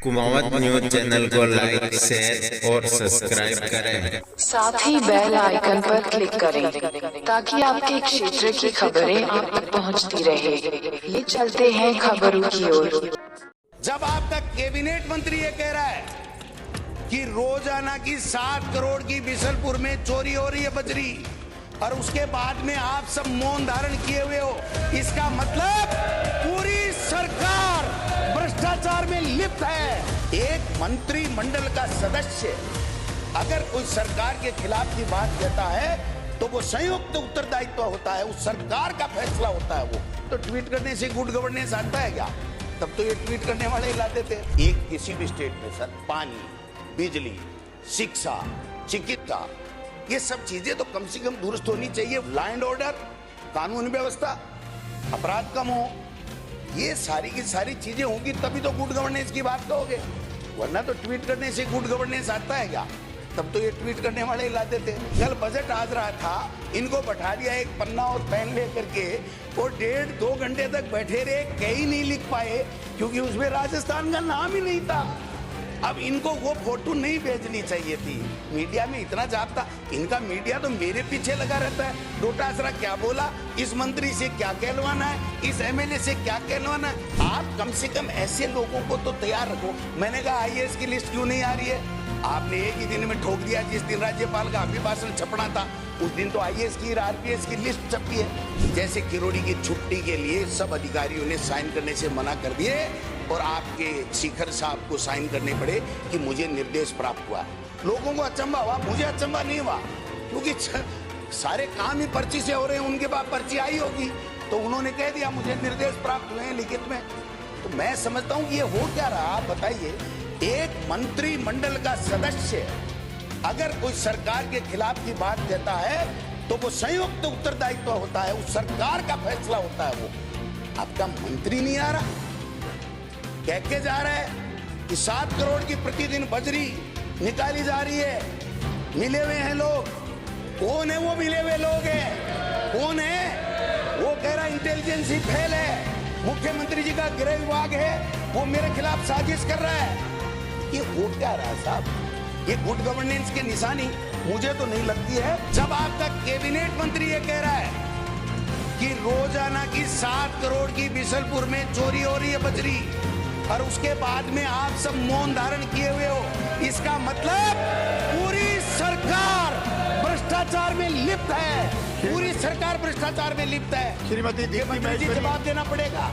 Kumawat news channel को like, share और subscribe करें। साथ ही बेल आइकन पर क्लिक करें ताकि आपके क्षेत्र की खबरें आप तक पहुंचती रहे। ये चलते हैं खबरों की ओर। जब आपका कैबिनेट मंत्री ये कह रहा है कि रोजाना की 7 करोड़ की बिशनपुर में चोरी हो रही है बजरी, और उसके बाद में आप सब मौन धारण किए हुए हो, इसका मतलब पूरी सरकार भ्रष्टाचार में लिप्त है। एक मंत्रिमंडल का सदस्य अगर कोई सरकार के खिलाफ की बात कहता है तो वो संयुक्त उत्तरदायित्व होता है, उस सरकार का फैसला होता है। वो तो ट्वीट करने से गुड गवर्नेंस आता है क्या? तब तो ये ट्वीट करने वाले लाते थे। एक किसी भी स्टेट में सर पानी, बिजली, शिक्षा, चिकित्सा, ये सब चीजें तो कम से कम दुरुस्त होनी चाहिए। लॉ एंड ऑर्डर, कानून व्यवस्था, अपराध कम हो, ये सारी की सारी चीजें होंगी तभी तो गुड गवर्नेंस की बात कहोगे, वरना तो ट्वीट करने से गुड गवर्नेंस आता है क्या? तब तो ये ट्वीट करने वाले लाते थे। कल बजट आज रहा था, इनको बैठा दिया एक पन्ना और पेन लेकर के, वो 1.5-2 घंटे तक बैठे रहे, कहीं नहीं लिख पाए क्योंकि उसमें राजस्थान का नाम ही नहीं था। अब इनको वो फोटो नहीं भेजनी चाहिए थी। मीडिया में इतना जाता, इनका मीडिया तो मेरे पीछे लगा रहता है। डोटासरा क्या बोला, इस मंत्री से क्या कहलवाना है, इस एमएलए से क्या कहलवाना है। आप कम से कम ऐसे लोगों को तो तैयार रखो। मैंने कहा आईएएस की लिस्ट क्यों नहीं आ रही है? आपने एक ही दिन में ठोक दिया। जिस दिन राज्यपाल का अभिभाषण छपना था उस दिन तो आईएएस की, आरपीएस की लिस्ट छपी है। जैसे किरोड़ी की छुट्टी के लिए सब अधिकारियों ने साइन करने से मना कर दिए और आपके शिखर साहब को साइन करने पड़े कि मुझे निर्देश प्राप्त हुआ। लोगों को अचंभा हुआ, मुझे अचंभा नहीं हुआ क्योंकि सारे काम ही पर्ची से हो रहे हैं। उनके पास पर्ची आई होगी तो उन्होंने कह दिया मुझे निर्देश प्राप्त हुए हैं लिखित में। तो मैं समझता हूँ कि ये हो क्या रहा, आप बताइए। एक मंत्रिमंडल का सदस्य अगर कोई सरकार के खिलाफ की बात कहता है तो वो संयुक्त उत्तरदायित्व होता है, उस सरकार का फैसला होता है। वो आपका मंत्री नहीं आ रहा, कह के जा रहा है कि 7 करोड़ की प्रतिदिन बजरी निकाली जा रही है। मिले हुए हैं लोग, कौन है वो मिले हुए लोग हैं? कौन है वो? कह रहा इंटेलिजेंस ही फेल है, मुख्यमंत्री जी का गृह विभाग है, वो मेरे खिलाफ साजिश कर रहा है। ये हो क्या रहा है साहब? ये गुड गवर्नेंस की निशानी मुझे तो नहीं लगती है। जब आपका कैबिनेट मंत्री ये कह रहा है कि रोजाना की 7 करोड़ की बिशनपुर में चोरी हो रही है बजरी, और उसके बाद में आप सब मौन धारण किए हुए हो, इसका मतलब पूरी सरकार भ्रष्टाचार में लिप्त है। पूरी सरकार भ्रष्टाचार में लिप्त है। श्रीमती जी जवाब देना पड़ेगा।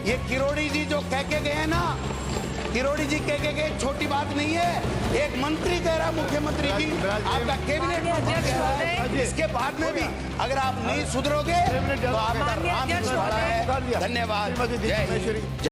ये किरोड़ी जी जो कह के गए ना, किरोड़ी जी कह के गए, छोटी बात नहीं है। एक मंत्री कह रहा, मुख्यमंत्री जी, आपका कैबिनेट मंत्री कह रहा है। इसके बाद में भी अगर आप नहीं सुधरोगे तो आपका राम है। धन्यवाद।